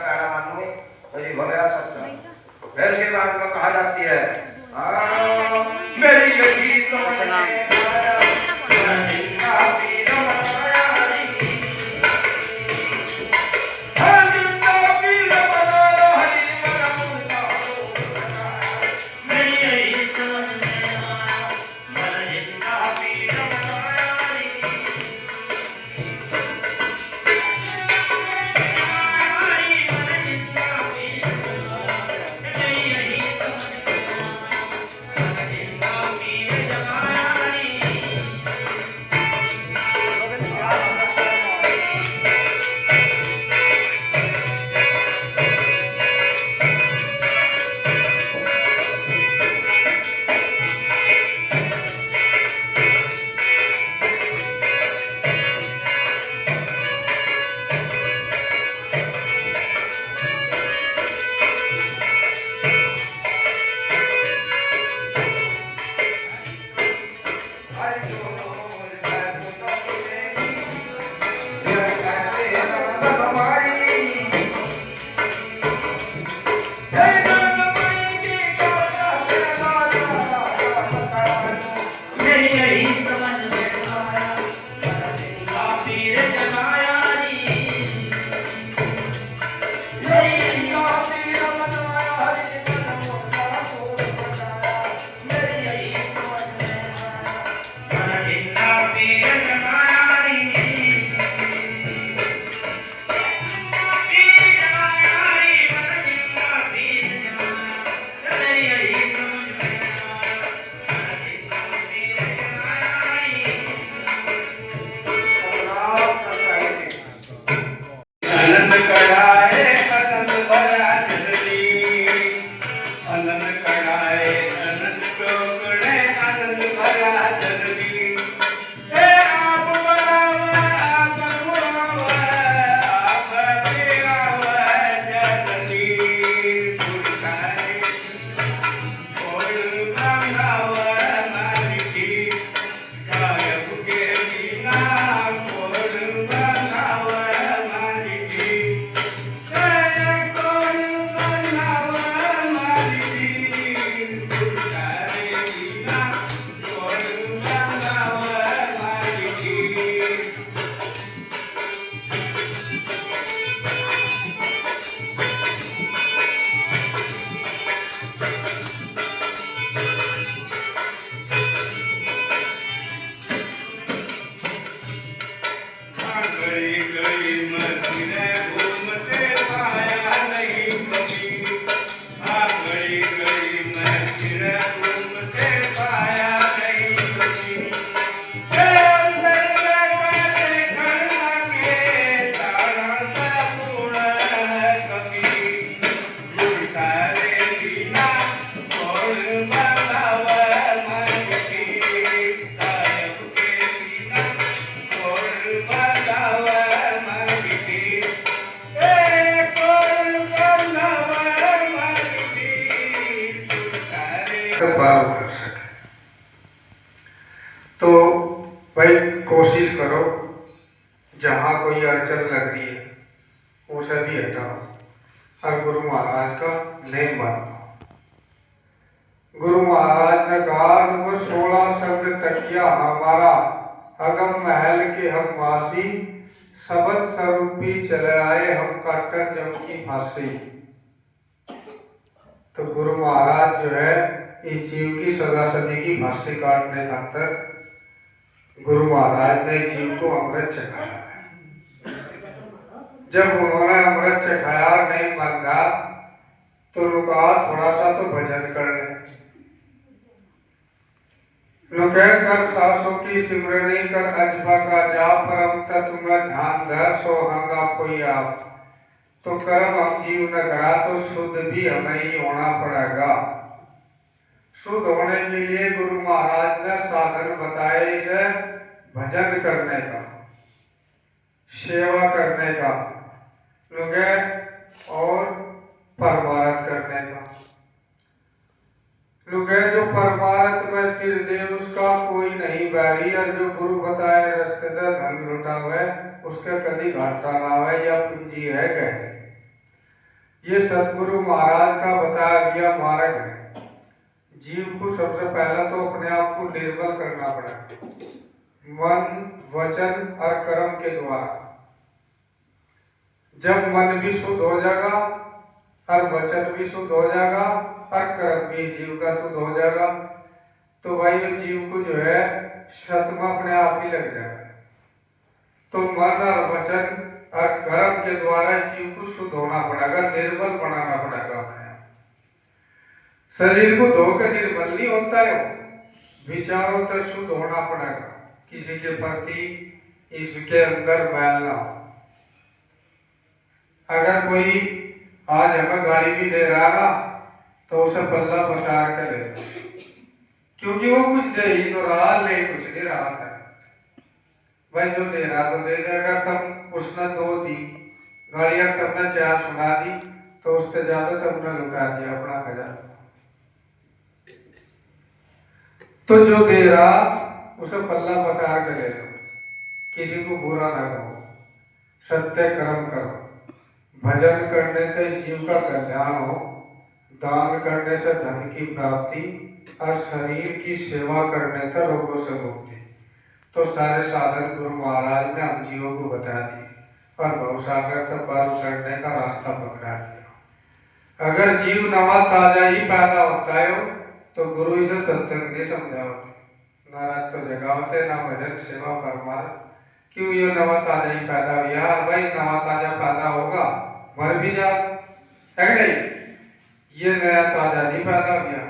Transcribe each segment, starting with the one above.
कहना मानो तो ये भगया सत्संग। फिर उसके बाद में कहा जाती है मेरी बेटी तो पार उतर सके। तो भाई कोशिश करो, जहाँ कोई अड़चन लग रही है वो सभी हटाओ और गुरु महाराज का नहीं मानो। गुरु महाराज ने कहा 16 शब्द तकिया हमारा, अगम महल के हम वासी, सबद स्वरूपी चले आए हम काटन जम की फांसी। तो गुरु महाराज जो है इस जीव की सदा सदी की फांसी काटने खातर गुरु महाराज ने जीव को अमृत चखाया है। जब उन्होंने अमृत चखाया नहीं मांगा तो रुका थोड़ा सा तो भजन कर ले। कर सासों की सिमरनी कर अजबा का जाप, परम तत्व में ध्यान धर सोहंगा कोई आप। तो कर्म हम जीव न करा तो शुद्ध भी हमें ही होना पड़ेगा। शुद्ध होने के लिए गुरु महाराज ने साधन बताए, इसे भजन करने का, सेवा करने का, और परमारथ करने का। जो परमारथ में सिर दे उसका कोई नहीं बैरी, और जो गुरु बताए रस्ते धन लुटा हुए उसके कभी घाटा ना हुए या पूंजी है गहरी। ये सतगुरु महाराज का बताया गया मार्ग है। जीव को सबसे पहला तो अपने आप को निर्मल करना पड़ेगा, मन, वचन और कर्म के द्वारा। जब मन भी शुद्ध हो जाएगा और वचन भी शुद्ध हो जाएगा और कर्म भी जीव का शुद्ध हो जाएगा, तो भाई ये जीव को जो है सतमा अपने आप ही लग जाएगा। तो मन और वचन और कर्म के द्वारा जीव को शुद्ध होना पड़ेगा, निर्मल बनाना पड़ेगा अपने आप। शरीर को धोकर निर्मल नहीं होता है, विचारों तक शुद्ध होना पड़ेगा, किसी के प्रति इसके अंदर मैल ना हो। अगर कोई आज हमें गाली भी दे रहा ना, तो उसे पल्ला पसार कर ले, क्योंकि वो कुछ दे ही तो रहा, ले कुछ नहीं रहा था। भाई जो दे रहा तो दे दे, अगर तुम उसने 2 दी गालियां, तुमने 4 सुना दी, तो उससे ज्यादा तुमने लुटा दिया अपना खजाना। तो जो दे रहा उसे पल्ला पसार कर ले लो, किसी को बुरा ना कहो, सत्य कर्म करो, भजन करने से इस जीव का कल्याण हो, दान करने से धन की प्राप्ति और शरीर की सेवा करने से रोगों से मुक्ति। तो सारे साधन गुरु महाराज ने हम जीवों को बता दिए और भवसागर से पार करने का रास्ता पकड़ा दिया। अगर जीव नवा ताजा ही पैदा होता है तो गुरु इसे सत्संग नहीं समझा होते, ना रात तो जगा होते, ना भजन सेवा परमार्थ। क्यों ये नवा ताजा ही पैदा हुआ? भाई नवा ताजा पैदा होगा मर भी जा, है नहीं? ये नया ताजा नहीं पैदा हुआ,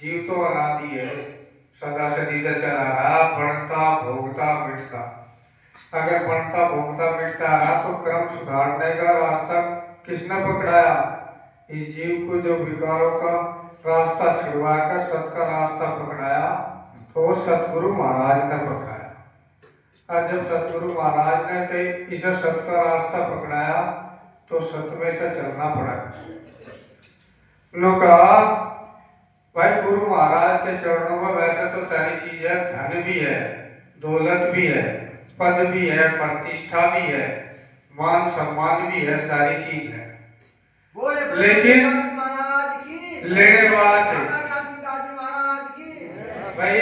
जीव तो अनादि है, सदा सदी से चला रहा, बढ़ता भोगता मिटता। अगर बढ़ता भोगता मिटता रहा तो क्रम सुधारने का रास्ता किसने पकड़ाया? इस जीव को जो विकारों का रास्ता छुड़वा कर सत का रास्ता पकड़ाया, तो सतगुरु महाराज ने पकड़ाया। और जब सतगुरु महाराज ने तो इसे सत का रास्ता पकड़ाया, तो सत में से चलना पड़ा। कहा भाई गुरु महाराज के चरणों में वैसे तो सारी चीज है, धन भी है, दौलत भी है, पद भी है, प्रतिष्ठा भी है, मान सम्मान भी है, सारी चीज है, लेकिन लेने वाला चाहिए। भाई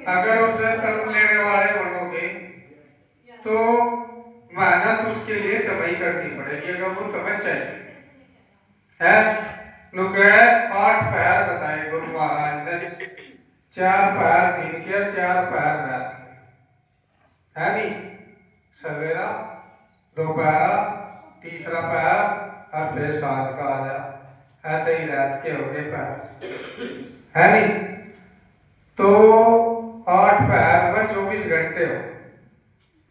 अगर उसे तुम लेने वाले बनोगे तो मेहनत उसके लिए तबाही करनी पड़ेगी, अगर वो तुम्हें चाहिए है। 8 पैर बताए गुरु महाराज ने, 4 पैर दिन के, 4 पैर रात के, है नहीं? सवेरा, दोपहरा, तीसरा पैर और फिर सांझ का आ जा, ऐसे ही रात के हो गए पैर, है नहीं? तो 8 पैर में 24 घंटे हो।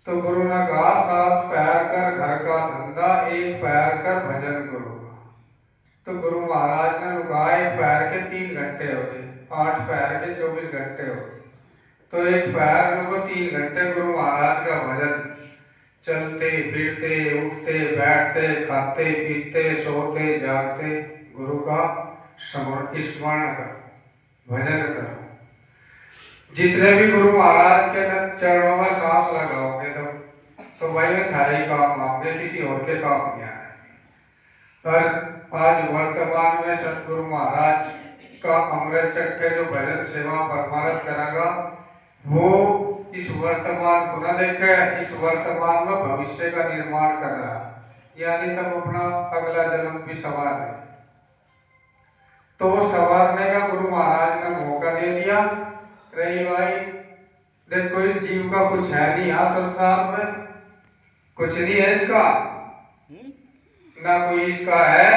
तो गुरु ने कहा 7 पैर कर घर का धंधा, 1 पैर कर भजन करो। तो गुरु महाराज ने कहा 1 पैर के 3 घंटे हो गए, 8 पैर के 24 घंटे हो गए। तो 1 पैर को 3 घंटे गुरु महाराज का भजन, चलते फिरते उठते बैठते खाते पीते सोते जागते गुरु का स्मरण करो, भजन करो। जितने भी गुरु महाराज के चरणों में सांस लगाओगे तो भाई में थारे ही काम आओगे, किसी और के काम नहीं आएंगे। पर आज वर्तमान में सतगुरु महाराज का अमृत चक्र जो भजन सेवा परमारथ करेगा, वो इस वर्तमान को न देखे, इस वर्तमान में भविष्य का निर्माण कर रहा है, यानी तब अपना अगला जन्म भी संवार है। तो संवारने का गुरु महाराज ने मौका दे दिया। रही भाई देखो इस जीव का कुछ है नहीं, यहाँ संसार में कुछ नहीं है इसका, ना कोई इसका है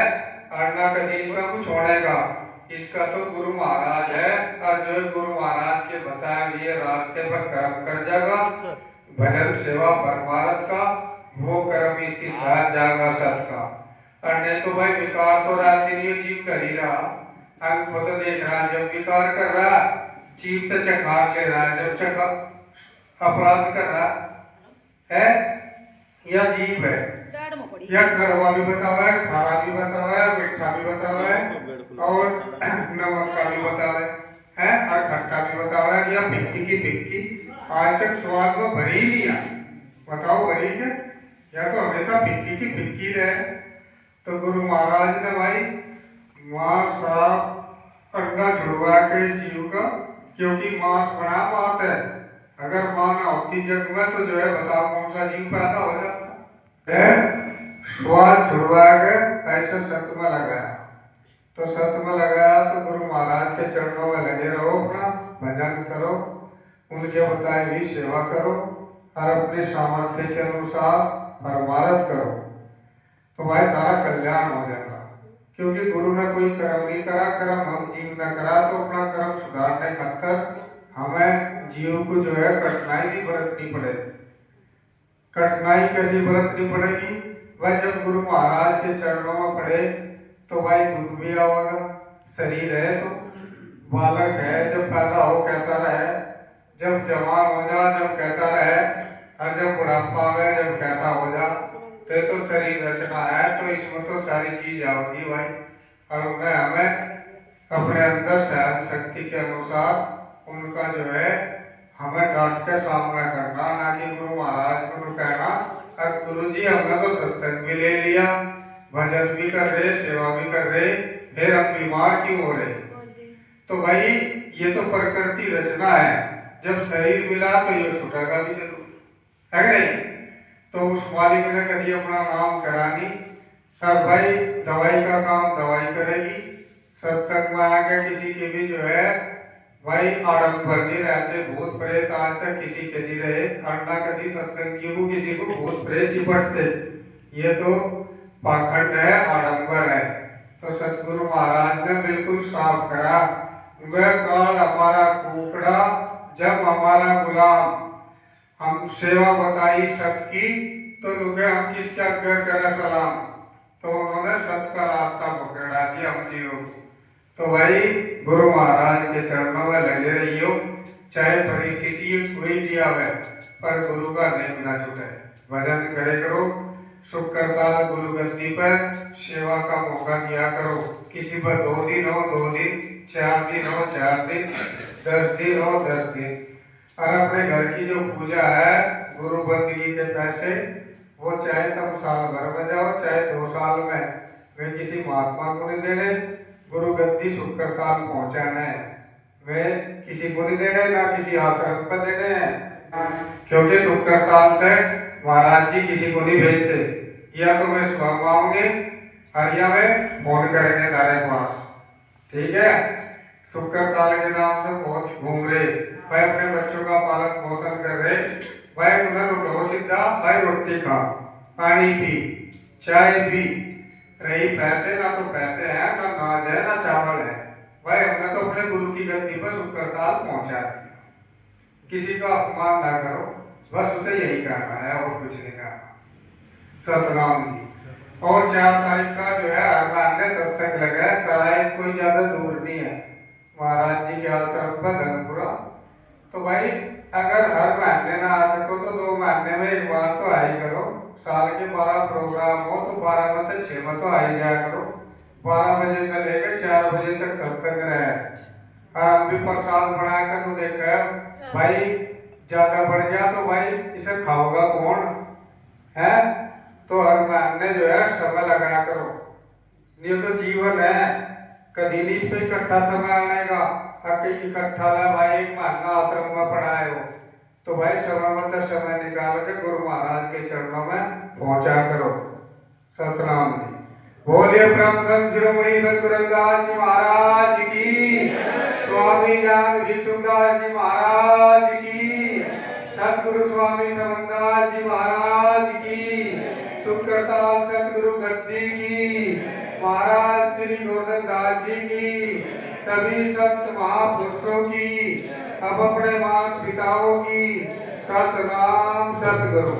और ना कभी इसका कुछ होने का। इसका तो गुरु महाराज है, और जो गुरु महाराज के बताए हुए रास्ते पर कर्म कर जाएगा, भजन सेवा परमारथ का, वो कर्म इसकी साथ जाएगा सत का। और नहीं तो भाई विकार तो रात दिन ये जीव कर ही रहा, अंक को तो देख रहा, जब विकार कर रहा जीव तो चखार ले रहा है, जब चखा अपराध कर रहा है या जीव है, या कड़वा भी बता हुआ है, खारा भी बता हुआ है, मीठा भी बता हुआ है, और नमक का भी बता हुआ है, और खट्टा भी बता हुआ है, या फिक्की की फिक्की, आज तक स्वाद में भरी ही नहीं आई। बताओ भरी है या तो हमेशा फिक्की की फिक्की रहे। तो गुरु महाराज ने भाई मांस साफ अंडा छुड़वा के जीव का, क्योंकि मांस बना बात है, अगर मां ना होती जग में तो जो है बताओ कौन सा जीव पैदा हो जाता है। स्वाद छुड़वा के ऐसे सत में लगाया, तो सत में लगाया तो गुरु महाराज के चरणों में लगे रहो, अपना भजन करो, उनके बताए हुई सेवा करो और अपने सामर्थ्य के अनुसार परमारथ करो, तो भाई सारा कल्याण हो जाएगा। क्योंकि गुरु ने कोई कर्म नहीं करा, कर्म हम जीव ने करा, तो अपना कर्म सुधारने खातर हमें जीव को जो है कठिनाई भी बरतनी पड़ेगी। कठिनाई कैसी बरतनी पड़ेगी भाई, जब गुरु महाराज के चरणों में पड़े तो भाई दुख भी आएगा। शरीर है तो बालक है, जब पैदा हो कैसा रहे, जब जवान हो जा जब कैसा रहे, और जब बुढ़ापा में जब कैसा हो जा, तो शरीर रचना है, तो इसमें तो सारी चीज आओगी भाई। और उन्हें हमें अपने अंदर सहन शक्ति के अनुसार उनका जो है हमें डांट के सामना करना, ना कि गुरु महाराज को कहना अब गुरु जी हमने तो सत्संग भी ले लिया, भजन भी कर रहे, सेवा भी कर रहे, फिर हम बीमार क्यों हो रहे। तो भाई ये तो प्रकृति रचना है, जब शरीर मिला तो ये छुटेगा भी जरूर है नहीं। तो उस मालिक ने कभी अपना नाम करानी, सब भाई दवाई का काम दवाई करेगी। सत्संग में आके किसी के भी जो है भाई आडंबर नहीं रहते, भूत प्रेत आज तक किसी के नहीं रहे, अन्ना कभी सत्संगी को किसी को भूत प्रेत चिपटते, ये तो पाखंड है, आडंबर है। तो सतगुरु महाराज ने बिल्कुल साफ करा, वह काल हमारा कुकड़ा जब हमारा गुलाम, हम सेवा बताई सबकी तो लोग हम किसके आगे करें सलाम, तो उन्होंने सत का रास्ता पकड़ा दिया हम जीव। तो भाई गुरु महाराज के चरणों में लगे रहियो, चाहे परिस्थिति कोई भी आवे, पर गुरु का नेम ना छूटे, भजन करे करो, सुख करता गुरु गद्दी पर सेवा का मौका दिया करो। किसी पर 2 दिन हो 2 दिन, 4 दिन हो 4 दिन, 10 दिन हो 10 दिन। और अपने घर की जो पूजा है गुरु बंदगी के पैसे, वो चाहे तुम साल भर में जाओ चाहे 2 साल में, वे किसी महात्मा को नहीं देने, गुरु गद्दी सुख करताल पहुंचाने है, वे किसी को नहीं देने, ना किसी आश्रम पर देने हैं। क्योंकि सुख करताल से महाराज जी किसी को नहीं भेजते, या तो मैं स्वयं आऊंगे और या मैं फोन करेंगे तारे पास, ठीक है। सुख करताल के नाम से बहुत घूम रहे, भाई अपने बच्चों का पालन पोषण कर रहे, भाई उन्हें रुको सीधा, भाई रोटी खा, पानी पी, चाय पी, रही पैसे ना तो पैसे हैं, ना नाज है, ना चावल है, भाई हमने तो अपने गुरु की गद्दी पर सुख करताल पहुंचा दिया। किसी का अपमान ना करो, बस उसे यही करना है और कुछ नहीं करना। सतनाम जी। और 4 तारीख का जो है हरमान ने सत्संग लगा, सराय कोई ज्यादा दूर नहीं है, महाराज जी के आश्रम पर धनपुरा। तो भाई अगर हर महीने ना आ सको तो 2 महीने में एक बार तो आई करो, साल के 12 प्रोग्राम हो तो 12 में से 6 में तो आई जाया करो। 12 बजे से लेकर 4 बजे तक सत्संग रहे, और हम भी प्रसाद बनाकर तो देखा भाई ज्यादा बढ़ गया तो भाई इसे खाओगा कौन है। तो हर महीने जो है समय लगाया करो, ये तो जीवन है, कभी नहीं इस पे इकट्ठा समय आने का, इकट्ठा ला भाई 1 महीना आश्रम में पढ़ाए हो, तो भाई समय मतलब समय निकाल के गुरु महाराज के चरणों में पहुंचा करो। सतनाम जी। बोलिए ब्रह्म शिरोमणि सतगुरु रविदास जी महाराज की, स्वामी ज्ञान भिक्षुदास जी महाराज की, सतगुरु स्वामी समनदास जी महाराज की, सुख करताल सतगुरु गद्दी की, महाराज श्री गोवर्धन दास जी की, सभी संत महापुरुषों की, अब अपने माता पिताओं की, सतनाम सतगुरु।